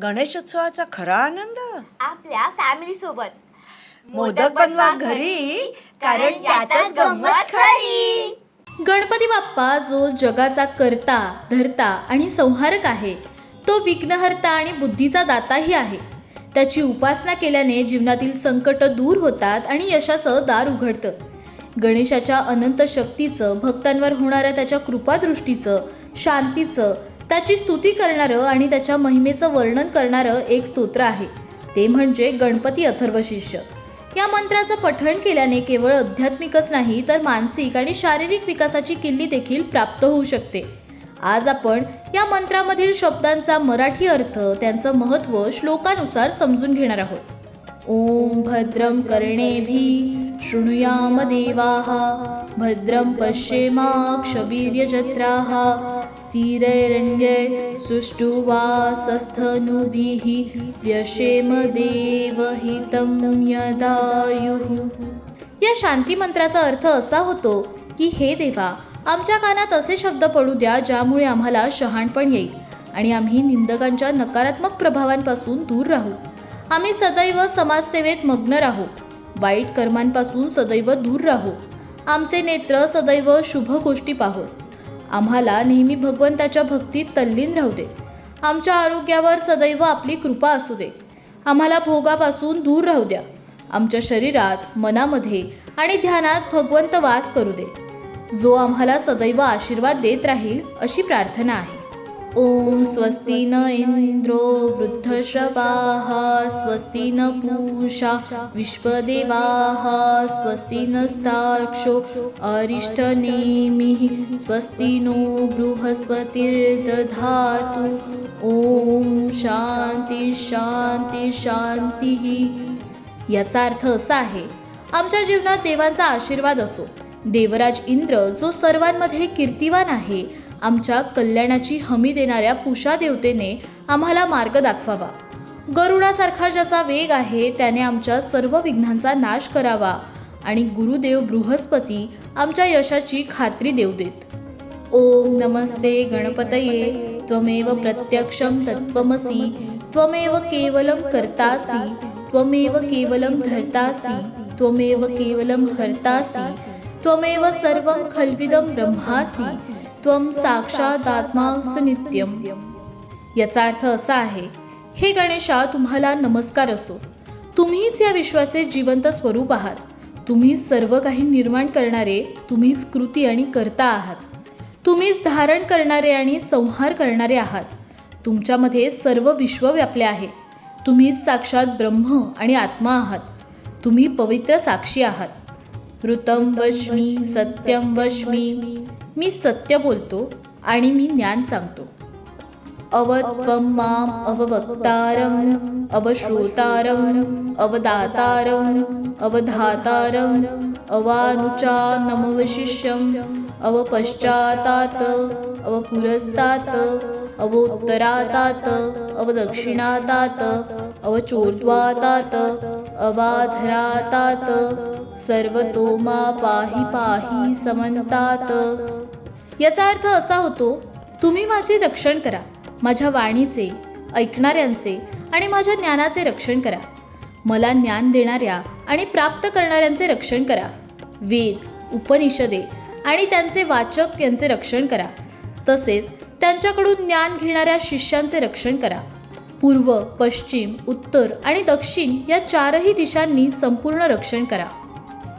गणेशोत्सवाचा खरा आनंद आपल्या फॅमिली सोबत मोदक बनवा घरी, कारण त्यातच गंमत खरी. गणपती बाप्पा जो जगाचा करता धर्ता आणि संहारक आहे, तो विघ्नहर्ता आणि बुद्धीचा दाताही आहे. त्याची उपासना केल्याने जीवनातील संकट दूर होतात आणि यशाचं दार उघडतं. गणेशाच्या अनंत शक्तीचं, भक्तांवर होणाऱ्या त्याच्या कृपादृष्टीचं, शांतीचं, त्याची स्तुती करणारं आणि त्याच्या महिमेचं वर्णन करणारं एक स्तोत्र आहे, ते म्हणजे गणपती अथर्वशीर्ष. या मंत्राचं पठण केल्याने केवळ आध्यात्मिकच नाही तर मानसिक आणि शारीरिक विकासाची किल्ली देखील प्राप्त होऊ शकते. आज आपण या मंत्रामधील शब्दांचा मराठी अर्थ, त्यांचं महत्त्व श्लोकानुसार समजून घेणार आहोत. ओम भद्रं कर्णेभिः शृणुयाम देवाः, भद्रं पश्येमाक्षवीर्यजत्राः, स्थिरैरङ्गैः सुष्ठुवासस्थनूभिः व्यशेम देवहितं यदायुः. या शांती मंत्राचा अर्थ असा होतो की हे देवा, आमच्या कानात असे शब्द पडू द्या ज्यामुळे आम्हाला शहाणपण येईल आणि आम्ही निंदकांच्या नकारात्मक प्रभावांपासून दूर राहू. आम्ही सदैव समाजसेवेत मग्न राहू, वाईट कर्मांपासून सदैव दूर राहू. आमचे नेत्र सदैव शुभ गोष्टी पाहू. आम्हाला नेहमी भगवंताच्या भक्तीत तल्लीन राहू दे. आमच्या आरोग्यावर सदैव आपली कृपा असू दे. आम्हाला भोगापासून दूर राहू द्या. आमच्या शरीरात, मनामध्ये आणि ध्यानात भगवंत वास करू दे, जो आम्हाला सदैव आशीर्वाद देत राहील, अशी प्रार्थना आहे. ओम स्वस्ति न इंद्रो वृद्धश्रवाः, स्वस्ति न पूषा विश्वदेवाः, स्वस्ति नस्ताक्षो अरिष्टनेमिः, स्वस्ति नो बृहस्पतिर्दधातु. ओम शांती शांती शांती. याचा अर्थ असा आहे, आमच्या जीवनात देवांचा आशीर्वाद असो. देवराज इंद्र जो सर्वांमध्ये कीर्तिवान आहे, आमच्या कल्याणाची हमी देणाऱ्या पूषा देवतेने आम्हाला मार्ग दाखवावा. गरुडासारखा ज्याचा वेग आहे, त्याने आमच्या सर्व विघ्नांचा नाश करावा आणि गुरुदेव बृहस्पती आमच्या यशाची खात्री देऊ देत. ओम नमस्ते गणपतये, त्वमेव प्रत्यक्षं तत्त्वमसि, त्वमेव केवलं कर्तासि, त्वमेव केवलं धर्तासि, त्वमेव केवलं हर्तासि, त्वमेव सर्वं खल्विदं ब्रह्मासि, त्वं साक्षादात्मासि नित्यम. याचा अर्थ असा आहे, हे गणेशा, तुम्हाला नमस्कार असो. तुम्हीच या विश्वाचे जिवंत स्वरूप आहात. तुम्हीच सर्व काही निर्माण करणारे, तुम्हीच कृती आणि कर्ता आहात. तुम्हीच धारण करणारे आणि संहार करणारे आहात. तुमच्यामध्ये सर्व विश्व व्यापले आहे. तुम्हीच साक्षात ब्रह्म आणि आत्मा आहात. तुम्ही पवित्र साक्षी आहात. ऋतं वश्मी सत्यं वश्मी. मी सत्य बोलतो आणि मी ज्ञान सांगतो. अवत्वं माम अववक्तारं, अवश्रोतारं, अवदातारं, अवधातारं, अवानुचानमवशिष्यं, अवपश्चातात, अवपुरस्तात, अवोत्तरातात, अवदक्षिणातात, अवचोर्ध्वातात, अवाधरातात, सर्वतो मा पाहि पाहि समन्तात. याचा अर्थ असा होतो, तुम्ही माझे रक्षण करा. माझ्या वाणीचे, ऐकणाऱ्यांचे आणि माझ्या ज्ञानाचे रक्षण करा. मला ज्ञान देणाऱ्या आणि प्राप्त करणाऱ्यांचे रक्षण करा. वेद, उपनिषदे आणि त्यांचे वाचक यांचे रक्षण करा. तसेच त्यांच्याकडून ज्ञान घेणाऱ्या शिष्यांचे रक्षण करा. पूर्व, पश्चिम, उत्तर आणि दक्षिण या चारही दिशांनी संपूर्ण रक्षण करा.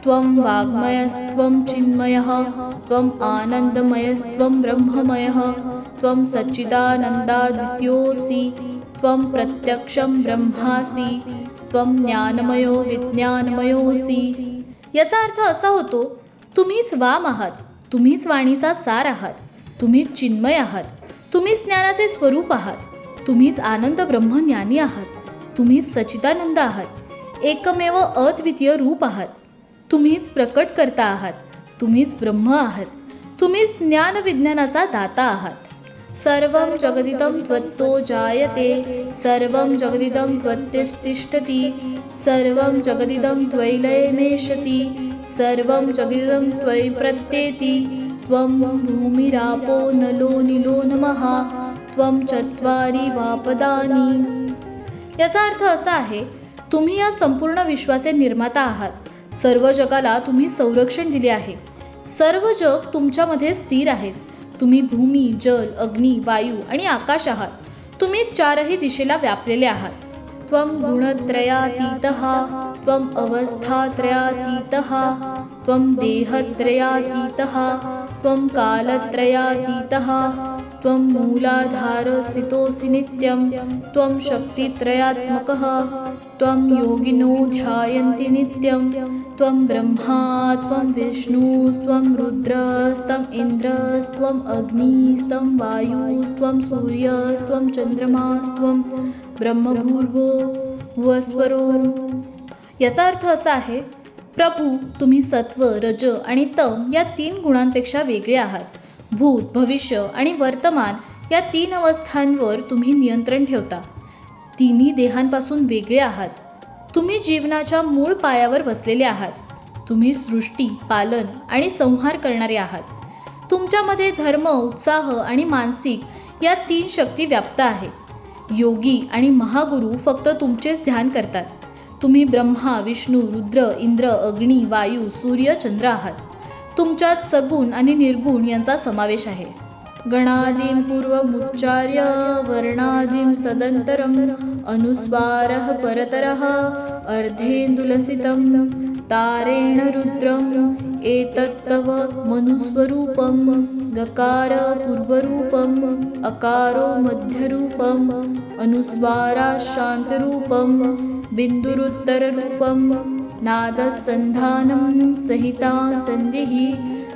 त्वं वाङ्मयस्त्वं चिन्मयः, त्वं आनन्दमयस्त्वं ब्रह्ममयः, त्वं सच्चिदानन्दाद्वितीयोऽसि, त्वं प्रत्यक्षं ब्रह्मासि, त्वं ज्ञानमयो विज्ञानमयोऽसि. याचा अर्थ असा होतो, तुम्हीच वाम आहात. तुम्हीच वाणीचा सार आहात. तुम्हीच चिन्मय आहात. तुम्हीच ज्ञानाचे स्वरूप आहात. तुम्हीच आनंद ब्रह्मज्ञानी आहात. तुम्हीच सच्चिदानंद आहात. एकमेव अद्वितीय रूप आहात. तुम्हीच प्रकट करता आहात. तुम्हीच ब्रह्म आहात. तुम्हीच ज्ञान विज्ञानाचा दाता आहात. सर्वं जगदिदं त्वत्तो जायते, सर्वं जगदिदं त्वत्तिष्ठति, सर्वं जगदिदं त्वयैलयमेषति, सर्वं जगदिदं त्वयि प्रत्येति. त्वं भूमिरापो नलो निलो नमः, त्वं चत्वारि वापदानि. याचा अर्थ असा आहे, तुम्ही या संपूर्ण विश्वाचे निर्माता आहात. सर्व जगाला तुम्ही संरक्षण दिले आहे. सर्व जग तुमच्यामध्ये स्थिर आहेत. तुम्ही भूमी, जल, अग्नी, वायू आणि आकाश आहात. तुम्ही चारही दिशेला व्यापलेले आहात. त्वं गुणत्रयातीतः, त्वं अवस्थात्रयातीतः, त्वं देहत्रयातीतः, त्वं कालत्रयातीतः, त्वं मूलाधारस्थितोऽसि नित्यं, त्वं शक्तित्रयात्मकः, त्वं योगिनो ध्यायन्ति नित्यं, त्वं ब्रह्मा, त्वं विष्णुस्त्वं रुद्रस्त्वं इन्द्रस्त्वं अग्निस्त्वं वायुस्त्वं सूर्यस्त्वं चंद्रमास्त्वं ब्रह्मभूर्भो भुवस्वरो. याचा अर्थ असा आहे, प्रभू, तुम्ही सत्व, रज आणि तम या 3 गुणांपेक्षा वेगळे आहात. भूत, भविष्य आणि वर्तमान या 3 अवस्थांवर तुम्ही नियंत्रण ठेवता. तिन्ही देहांपासून वेगळे आहात. तुम्ही जीवनाच्या मूळ पायावर बसलेले आहात. तुम्ही सृष्टी, पालन आणि संहार करणारे आहात. तुमच्यामध्ये धर्म, उत्साह आणि मानसिक या 3 शक्ती व्याप्त आहेत. योगी आणि महागुरु फक्त तुमचेच ध्यान करतात. तुम्ही ब्रह्मा, विष्णू, रुद्र, इंद्र, अग्नी, वायू, सूर्य, चंद्र आहात. तुमच्यात सगुण आणि निर्गुण यांचा समावेश आहे. गणादिं पूर्वमुच्चार्य वर्णादिं सदंतरम् अनुस्वारः परतरः अर्धेन्दुलसितं तारेण रुद्रम् एतत्तव मनुस्वरूपं गकार पूर्वरूपम् अकारो मध्यरूपम् अनुस्वारा शान्तरूपं बिन्दुरुत्तररूपं नादसन्धानं सहिता सन्धिः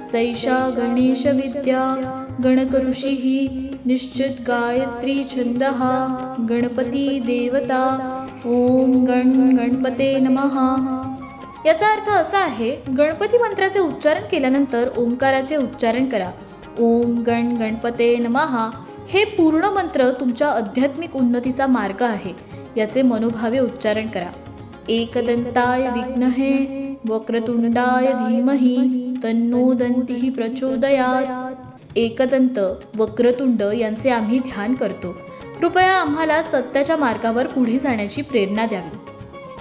सैषा गणेशविद्या गणकऋषिः निश्चित गायत्री छंदः गणपती देवता. ओम गणपते नमः. याचा अर्थ असा आहे, गणपती मंत्राचे उच्चारण केल्यानंतर ओंकाराचे उच्चारण करा. ओम गणपते नमः हे पूर्ण मंत्र तुमच्या आध्यात्मिक उन्नतीचा मार्ग आहे. याचे मनोभावे उच्चारण करा. एकदंताय विद्महे वक्रतुंडाय धीमहि तन्नो दन्तिः प्रचोदयात्. एकदंत, वक्रतुंड यांचे आम्ही ध्यान करतो. कृपया आम्हाला सत्याच्या मार्गावर पुढे जाण्याची प्रेरणा द्यावी.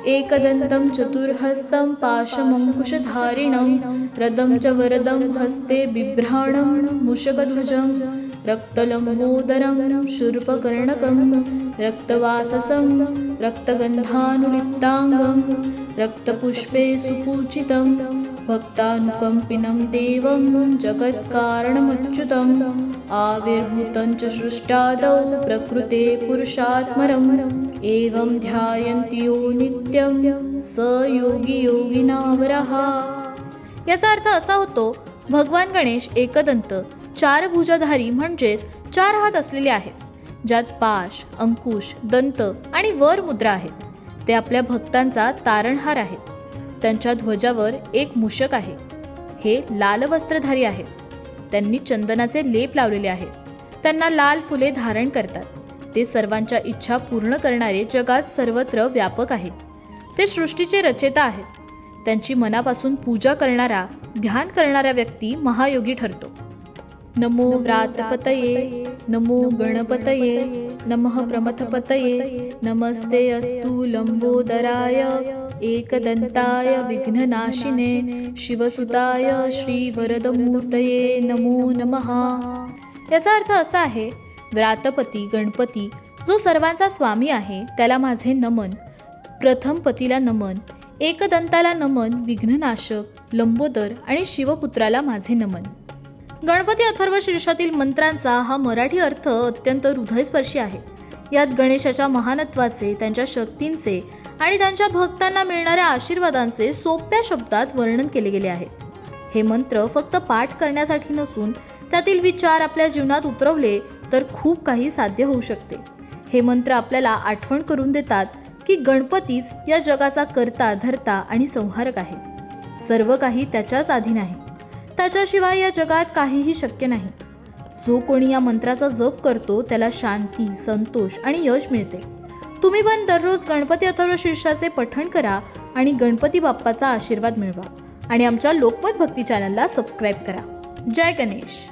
एकदन्तं चतुर्हस्तं पाशमंकुशधारिणं रदं च वरदं हस्ते बिभ्राणं मूषकध्वजं रक्तलंबोदरं शूर्पकर्णकं रक्तवाससं रक्तगन्धानुलिप्ताङ्गं रक्तपुष्पे सुपूजितं भक्तानुकंपिनं देवं जगत्कारणमच्युतम् आविर्भूतं च सृष्टादौ प्रकृते पुरुषात्मरम् एवं ध्यायन्ति यो नित्यं स योगी योगिनावरः. याचा अर्थ असा होतो, भगवान गणेश एकदंत, 4 भुजाधारी म्हणजेच 4 हात असलेले आहेत, ज्यात पाश, अंकुश, दंत आणि वर मुद्रा आहेत. ते आपल्या भक्तांचा तारणहार आहेत. त्यांच्या ध्वजावर एक मूषक आहे. हे लाल वस्त्रधारी आहेत. त्यांनी चंदनाचे लेप लावलेले आहेत. त्यांना लाल फुले धारण करतात. ते सर्वांच्या इच्छा पूर्ण करणारे जगात सर्वत्र व्यापक आहेत. ते सृष्टीचे रचयिता आहेत. त्यांची मनापासून पूजा करणारा, ध्यान करणारा व्यक्ती महायोगी ठरतो. नमो व्रातपतये, नमो गणपतये, नमः प्रमथपतये, नमस्ते अस्तु लंबोदराय एकदंताय विघ्ननाशिने शिवसुताय श्रीवरदमूर्तये नमो नमः. याचा अर्थ असा आहे, व्रातपती गणपती जो सर्वांचा स्वामी आहे त्याला माझे नमन. प्रथम पतीला नमन, एकदंताला नमन, विघ्ननाशक, लंबोदर आणि शिवपुत्राला माझे नमन. गणपती अथर्व शीर्षातील मंत्रांचा हा मराठी अर्थ अत्यंत हृदयस्पर्शी आहे. यात गणेशाच्या महानत्वाचे, त्यांच्या शक्तींचे आणि त्यांच्या भक्तांना मिळणाऱ्या आशीर्वादांचे सोप्या शब्दात वर्णन केले गेले आहे. हे मंत्र फक्त पाठ करण्यासाठी नसून त्यातील विचार आपल्या जीवनात उतरवले तर खूप काही साध्य होऊ शकते. हे मंत्र आपल्याला आठवण करून देतात की गणपतीच या जगाचा कर्ता, धर्ता आणि संहारक आहे. सर्व काही त्याच्याच अधीन आहे. त्याच्याशिवाय या जगात काहीही शक्य नाही. जो कोणी या मंत्राचा जप करतो त्याला शांती, संतोष आणि यश मिळते. तुम्ही पण दररोज गणपती अथर्व शीर्षाचे पठण करा आणि गणपती बाप्पाचा आशीर्वाद मिळवा. आणि आमच्या लोकमत भक्ती चॅनलला सबस्क्राईब करा. जय गणेश.